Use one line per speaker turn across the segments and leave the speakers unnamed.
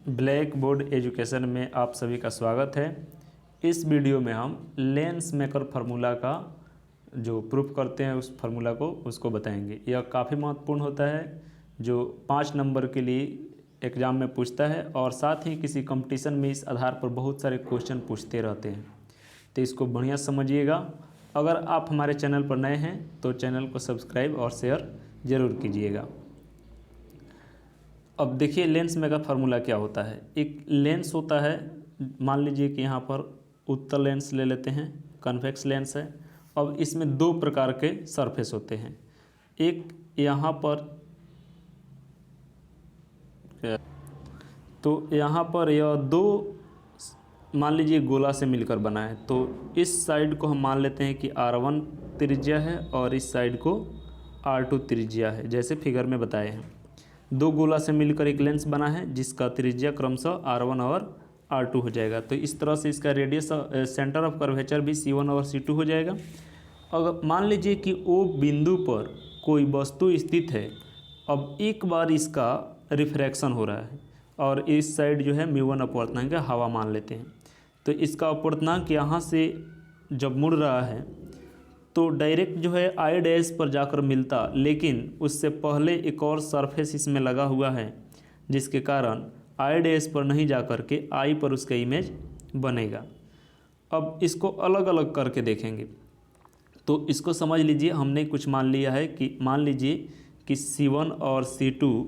Black board education में आप सभी का स्वागत है। इस वीडियो में हम लेंस मेकर फार्मूला का जो प्रूफ करते हैं उस फार्मूला को उसको बताएंगे। यह काफ़ी महत्वपूर्ण होता है जो 5 नंबर के लिए एग्ज़ाम में पूछता है और साथ ही किसी कंपटीशन में इस आधार पर बहुत सारे क्वेश्चन पूछते रहते हैं, तो इसको बढ़िया समझिएगा। अगर आप हमारे चैनल पर नए हैं तो चैनल को सब्सक्राइब और शेयर ज़रूर कीजिएगा। अब देखिए लेंस मेकर फार्मूला क्या होता है। एक लेंस होता है, मान लीजिए कि यहाँ पर उत्तल लेंस ले लेते हैं, कन्वेक्स लेंस है। अब इसमें 2 प्रकार के सरफेस होते हैं। एक यहाँ पर यहाँ पर यह 2 मान लीजिए गोला से मिलकर बना है, तो इस साइड को हम मान लेते हैं कि R1 त्रिज्या है और इस साइड को R2 त्रिज्या है, जैसे फिगर में बताए हैं। 2 गोला से मिलकर एक लेंस बना है जिसका त्रिज्या क्रमशः R1 और R2 हो जाएगा। तो इस तरह से इसका रेडियस सेंटर ऑफ कर्वेचर भी C1 और C2 हो जाएगा। अगर मान लीजिए कि O बिंदु पर कोई वस्तु स्थित है, अब एक बार इसका रिफ्रैक्शन हो रहा है और इस साइड जो है μ1 अपवर्तनांक है, हवा मान लेते हैं। तो इसका अपवर्तनांक यहाँ से जब मुड़ रहा है तो डायरेक्ट जो है आई डैश पर जाकर मिलता, लेकिन उससे पहले एक और सरफेस इसमें लगा हुआ है जिसके कारण आई डैश पर नहीं जाकर के आई पर उसका इमेज बनेगा। अब इसको अलग अलग करके देखेंगे तो इसको समझ लीजिए। हमने कुछ मान लिया है कि मान लीजिए कि C1 और C2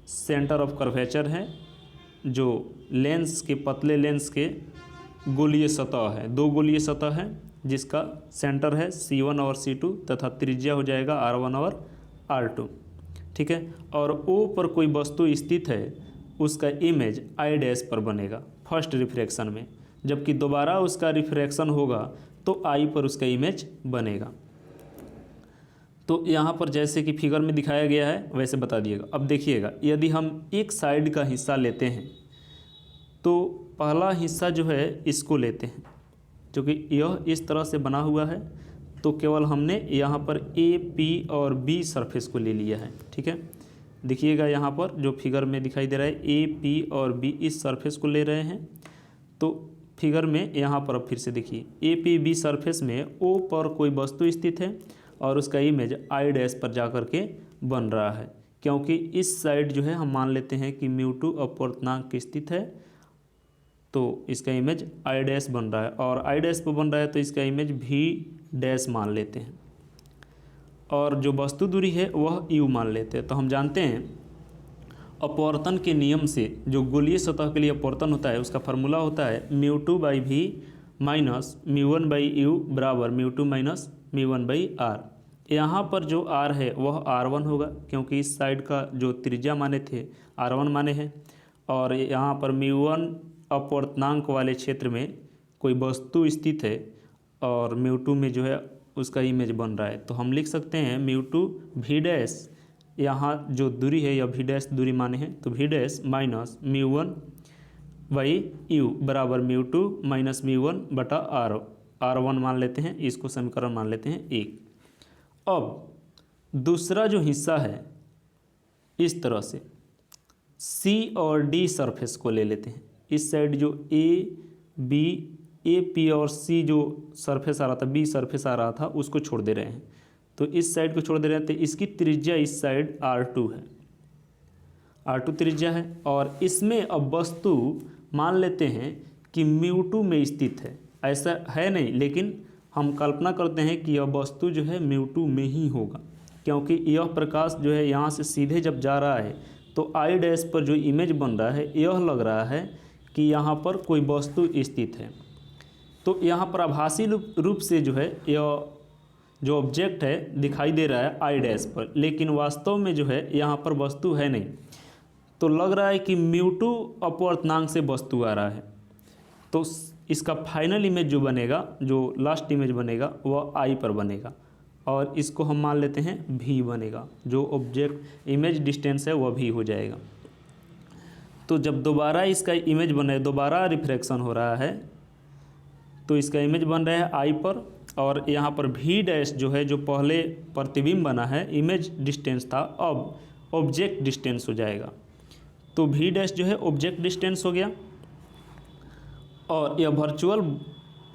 सेंटर ऑफ कर्वेचर है, जो लेंस के पतले लेंस के गोलीय सतह है, 2 गोलीय सतह है जिसका सेंटर है C1 और C2 तथा त्रिज्या हो जाएगा R1 और R2, ठीक है। और O पर कोई वस्तु स्थित है, उसका इमेज आई डैश पर बनेगा फर्स्ट रिफ्रैक्शन में, जबकि दोबारा उसका रिफ्रैक्शन होगा तो आई पर उसका इमेज बनेगा। तो यहाँ पर जैसे कि फिगर में दिखाया गया है वैसे बता दिएगा। अब देखिएगा, यदि हम एक साइड का हिस्सा लेते हैं तो पहला हिस्सा जो है इसको लेते हैं, क्योंकि यह इस तरह से बना हुआ है, तो केवल हमने यहाँ पर A, P और B सरफेस को ले लिया है, ठीक है। देखिएगा यहाँ पर जो फिगर में दिखाई दे रहा है A, P और B इस सरफेस को ले रहे हैं। तो फिगर में यहाँ पर अब फिर से देखिए A, P, B सरफेस में O पर कोई वस्तु स्थित है और उसका इमेज आई डैश पर जा कर के बन रहा है, क्योंकि इस साइड जो है हम मान लेते हैं कि μ2 अपवर्तनांक स्थित है, तो इसका इमेज आई डैश बन रहा है और आई डैश पर बन रहा है तो इसका इमेज V डैश मान लेते हैं और जो वस्तु दूरी है वह U मान लेते हैं। तो हम जानते हैं अपवर्तन के नियम से जो गोलीय सतह के लिए अपवर्तन होता है उसका फार्मूला होता है μ2/v माइनस μ1/u बराबर μ2 माइनस μ1/r। यहाँ पर जो r है वह R1 होगा, क्योंकि इस साइड का जो त्रिज्या माने थे R1 माने हैं, और यहाँ पर μ1 अपवर्तनांक वाले क्षेत्र में कोई वस्तु स्थित है और μ2 में जो है उसका इमेज बन रहा है। तो हम लिख सकते हैं μ2 v डैश, यहाँ जो दूरी है यह v डैश दूरी माने हैं, तो v डैश माइनस μ1/u बराबर μ2 माइनस μ1/r, R1 मान लेते हैं, इसको समीकरण मान लेते हैं 1। अब दूसरा जो हिस्सा है इस तरह से C और D सरफेस को ले लेते हैं। इस साइड जो A, B, A, P और C जो सरफेस आ रहा था, B सरफेस आ रहा था, उसको छोड़ दे रहे हैं। तो इस साइड को छोड़ दे रहे हैं, तो इसकी त्रिज्या इस साइड R2 है, R2 त्रिज्या है। और इसमें अब वस्तु मान लेते हैं कि μ2 में स्थित है, ऐसा है नहीं, लेकिन हम कल्पना करते हैं कि यह वस्तु जो है μ2 में ही होगा, क्योंकि यह प्रकाश जो है यहाँ से सीधे जब जा रहा है तो आई डैश पर जो इमेज बन रहा है यह लग रहा है कि यहाँ पर कोई वस्तु स्थित है। तो यहाँ पर आभासी रूप से जो है यह जो ऑब्जेक्ट है दिखाई दे रहा है आई डैश पर, लेकिन वास्तव में जो है यहाँ पर वस्तु है नहीं। तो लग रहा है कि μ2 अपवर्तनांक से वस्तु आ रहा है, तो इसका फाइनल इमेज जो बनेगा, जो लास्ट इमेज बनेगा वह आई पर बनेगा और इसको हम मान लेते हैं V बनेगा, जो ऑब्जेक्ट इमेज डिस्टेंस है वह V हो जाएगा। तो जब दोबारा इसका इमेज बने, दोबारा रिफ्रैक्शन हो रहा है तो इसका इमेज बन रहा है आई पर, और यहाँ पर V डैश जो है, जो पहले प्रतिबिंब बना है इमेज डिस्टेंस था, अब ऑब्जेक्ट डिस्टेंस हो जाएगा। तो v डैश जो है ऑब्जेक्ट डिस्टेंस हो गया, और यह वर्चुअल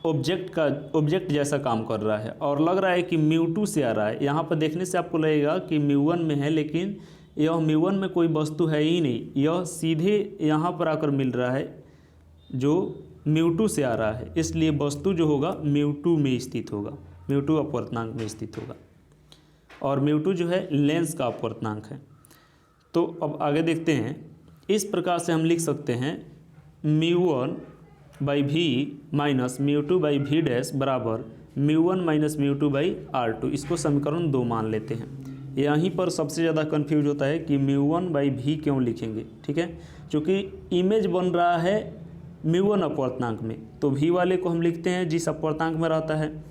ऑब्जेक्ट जैसा काम कर रहा है, और लग रहा है कि μ2 से आ रहा है। यहाँ पर देखने से आपको लगेगा कि μ1 में है, लेकिन यह μ1 में कोई वस्तु है ही नहीं, यह सीधे यहाँ पर आकर मिल रहा है जो μ2 से आ रहा है, इसलिए वस्तु जो होगा μ2 में स्थित होगा, μ2 अपवर्तनांक में स्थित होगा, और μ2 जो है लेंस का अपवर्तनांक है। तो अब आगे देखते हैं, इस प्रकार से हम लिख सकते हैं μ1 by v minus μ2 by v dash बराबर μ1 माइनस μ2 बाई r2। इसको समीकरण 2 मान लेते हैं। यहीं पर सबसे ज़्यादा कन्फ्यूज होता है कि μ1 बाई v क्यों लिखेंगे, ठीक है, क्योंकि इमेज बन रहा है μ1 अपवर्तनांक में, तो v वाले को हम लिखते हैं जिस अपवर्तनांक में रहता है।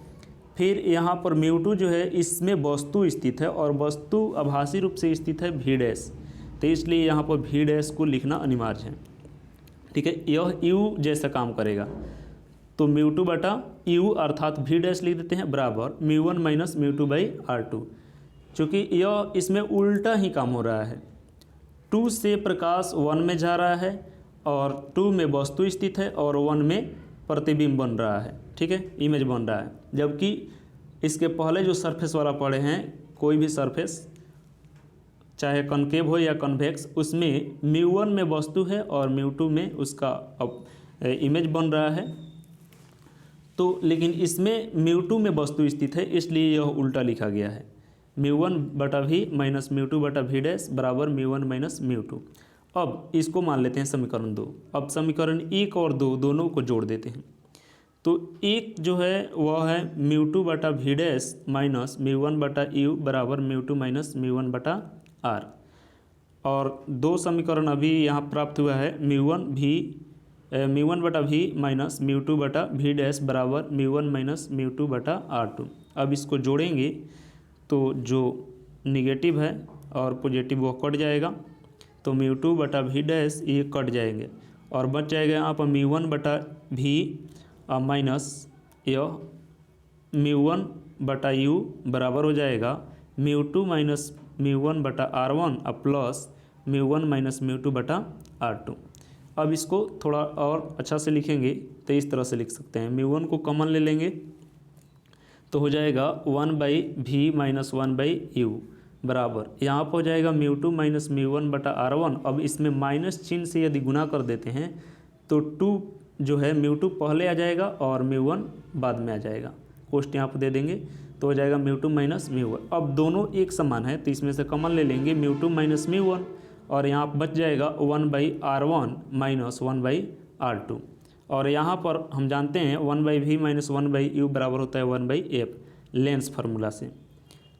फिर यहाँ पर μ2 जो है इसमें वस्तु स्थित है, और वस्तु आभासी रूप से स्थित है v डैश, तो इसलिए यहाँ पर v डैश को लिखना अनिवार्य है, ठीक है। यह u जैसा काम करेगा, तो μ2 बटा u अर्थात v डैश लिख देते हैं बराबर μ1 माइनस μ2 बाई r2, चूँकि यह इसमें उल्टा ही काम हो रहा है। 2 से प्रकाश 1 में जा रहा है, और 2 में वस्तु स्थित है, और 1 में प्रतिबिंब बन रहा है, ठीक है, इमेज बन रहा है। जबकि इसके पहले जो सरफेस वाला पढ़े हैं, कोई भी सरफेस चाहे कॉनकेव हो या कन्वेक्स, उसमें μ1 में वस्तु है और μ2 में उसका इमेज बन रहा है। तो लेकिन इसमें μ2 में वस्तु स्थित है, इसलिए यह उल्टा लिखा गया है, μ1 बटा v माइनस μ2 बटा v डैश बराबर μ1 माइनस μ2। अब इसको मान लेते हैं समीकरण 2। अब समीकरण 1 और 2 दोनों को जोड़ देते हैं। तो एक जो है वह है μ2 बटा v डैश माइनस μ1 बटा u बराबर μ2 माइनस μ1 बटा r, और 2 समीकरण अभी यहाँ प्राप्त हुआ है μ1 बटा v माइनस μ2 बटा v डैश बराबर μ1 माइनस μ2 बटा r2। अब इसको जोड़ेंगे तो जो निगेटिव है और पॉजिटिव वो कट जाएगा, तो μ2 बटा v डैश ये कट जाएंगे, और बच जाएगा यहाँ पर μ1 बटा v माइनस यह μ1 बटा u बराबर हो जाएगा μ2 माइनस μ1 बटा r1 प्लस μ1 माइनस μ2 बटा r2। अब इसको थोड़ा और अच्छा से लिखेंगे तो इस तरह से लिख सकते हैं, μ1 को कॉमन ले लेंगे तो हो जाएगा 1 by v minus 1 by u बराबर, यहाँ पर हो जाएगा μ2 माइनस μ1 बटा r1। अब इसमें माइनस चिन्ह से यदि गुना कर देते हैं तो 2 जो है μ2 पहले आ जाएगा और μ1 बाद में आ जाएगा, कोष्ट यहाँ पर दे देंगे तो हो जाएगा μ2 माइनस μ1। अब दोनों एक समान है तो इसमें से कॉमन ले लेंगे μ2 माइनस μ1, और यहाँ बच जाएगा 1 by r1 minus 1 by r2, और यहाँ पर हम जानते हैं 1 by v minus 1 by u बराबर होता है 1 बाई एफ लेंस फार्मूला से,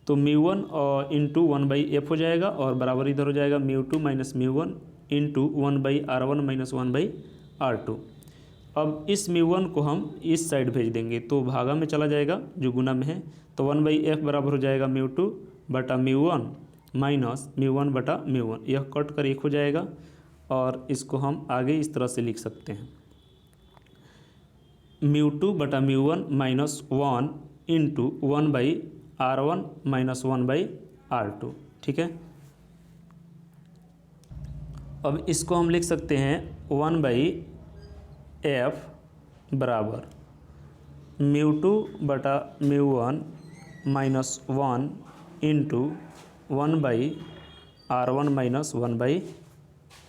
तो μ1 और इंटू 1 बाई एफ हो जाएगा, और बराबर इधर हो जाएगा μ2 minus μ1 into 1 by r1 minus 1 by r2। अब इस μ1 को हम इस साइड भेज देंगे तो भागा में चला जाएगा जो गुना में है, तो 1 बाई एफ बराबर हो जाएगा μ2 बटा μ1 माइनस μ1 बटा μ1, यह कट कर 1 हो जाएगा, और इसको हम आगे इस तरह से लिख सकते हैं μ2 बटा μ1 minus 1 into 1 by r1 minus 1 by r2, ठीक है। अब इसको हम लिख सकते हैं 1 बाई एफ बराबर μ2 बटा μ1 minus 1 into 1 by r1 minus 1 by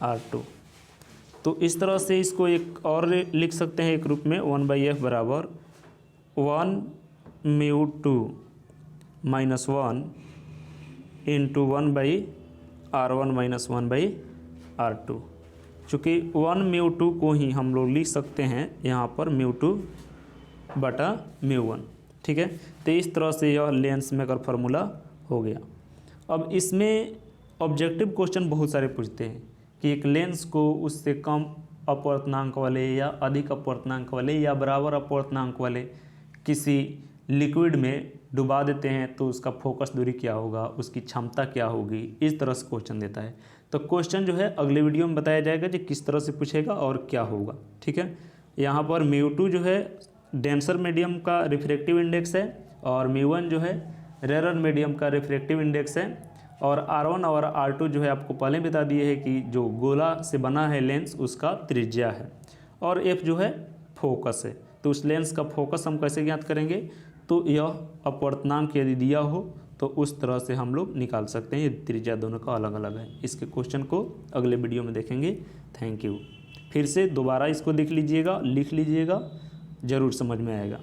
r2। तो इस तरह से इसको एक और लिख सकते हैं एक रूप में 1 बाई एफ बराबर 1 μ2 minus 1 into 1 by r1 minus 1 by r2। चूँकि 1 μ2 को ही हम लोग लिख सकते हैं यहाँ पर μ2 बटा μ1, ठीक है। तो इस तरह से यह लेंस मेकर फार्मूला हो गया। अब इसमें ऑब्जेक्टिव क्वेश्चन बहुत सारे पूछते हैं कि एक लेंस को उससे कम अपवर्तनांक वाले या अधिक अपवर्तनांक वाले या बराबर अपवर्तनांक वाले किसी लिक्विड में डुबा देते हैं तो उसका फोकस दूरी क्या होगा, उसकी क्षमता क्या होगी, इस तरह से क्वेश्चन देता है। तो क्वेश्चन जो है अगले वीडियो में बताया जाएगा कि किस तरह से पूछेगा और क्या होगा, ठीक है। यहाँ पर μ2 जो है डेंसर मीडियम का रिफ्रैक्टिव इंडेक्स है, और μ1 जो है रेरर मीडियम का रिफ्रैक्टिव इंडेक्स है, और R1 और R2 जो है आपको पहले बता दिए है कि जो गोला से बना है लेंस उसका त्रिज्या है, और F जो है फोकस है। तो उस लेंस का फोकस हम कैसे ज्ञात करेंगे, तो यह अपवर्तनांक यदि दिया हो तो उस तरह से हम लोग निकाल सकते हैं। ये त्रिज्या दोनों का अलग अलग है। इसके क्वेश्चन को अगले वीडियो में देखेंगे। Thank you. फिर से दोबारा इसको देख लीजिएगा, लिख लीजिएगा, ज़रूर समझ में आएगा।